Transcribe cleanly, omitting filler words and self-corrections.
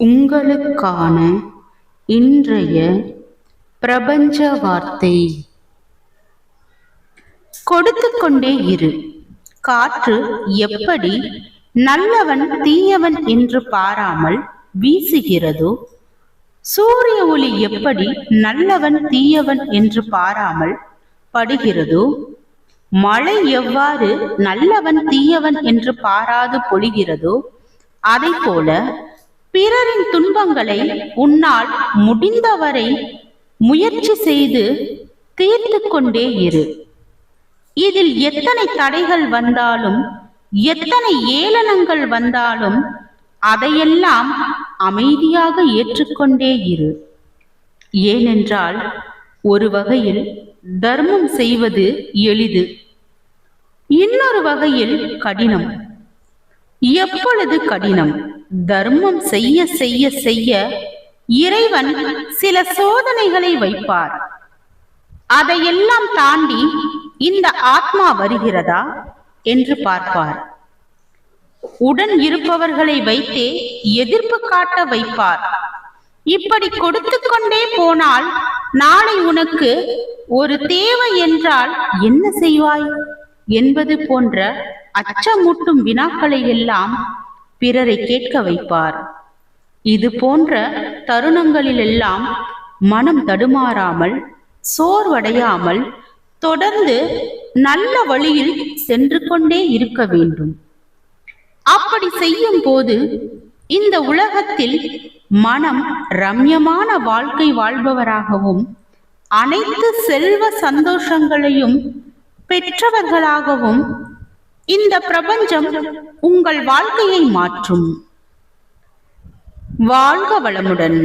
உங்களுக்கான இன்றைய பிரபஞ்ச வார்த்தை. கொடுத்து கொண்டே இரு. காற்று எப்படி நல்லவன் தீயவன் என்று பாராமல் வீசுகிறதோ, சூரிய ஒளி எப்படி நல்லவன் தீயவன் என்று பாராமல் படுகிறதோ, மழை எவ்வாறு நல்லவன் தீயவன் என்று பாராது பொழிகிறதோ, அதை போல பிறரின் துன்பங்களை உன்னால் முடிந்தவரை முயற்சி செய்து தீர்த்து கொண்டே இரு. இதில் எத்தனை தடைகள் வந்தாலும், எத்தனை ஏளனங்கள் வந்தாலும் அதையெல்லாம் அமைதியாக ஏற்றுக்கொண்டே இரு. ஏனென்றால் ஒரு வகையில் தர்மம் செய்வது எளிது, இன்னொரு வகையில் கடினம். எப்பொழுது கடினம்? தர்மம் செய்ய செய்ய செய்ய இறைவன் சில சோதனைகளை வைப்பார். அதையெல்லாம் தாண்டி இந்த ஆத்மா வருகிறதா என்று பார்ப்பார். உடன் இருப்பவர்களை வைத்தே எதிர்ப்பு காட்ட வைப்பார். இப்படி கொடுத்து கொண்டே போனால் நாளை உனக்கு ஒரு தேவை என்றால் என்ன செய்வாய் என்பது போன்ற அச்சமூட்டும் வினாக்களை எல்லாம் பிறரை கேட்க வைப்பார். இது போன்ற தருணங்களிலெல்லாம் மனம் தடுமாறாமல், சோர்வடையாமல் தொடர்ந்து நல்ல வழியில் சென்று கொண்டே இருக்க வேண்டும். அப்படி செய்யும் போது இந்த உலகத்தில் மனம் ரம்யமான வாழ்க்கை வாழ்பவராகவும், அனைத்து செல்வ சந்தோஷங்களையும் பெற்றவர்களாகவும் இந்த பிரபஞ்சம் உங்கள் வாழ்க்கையை மாற்றும். வாழ்க வளமுடன்.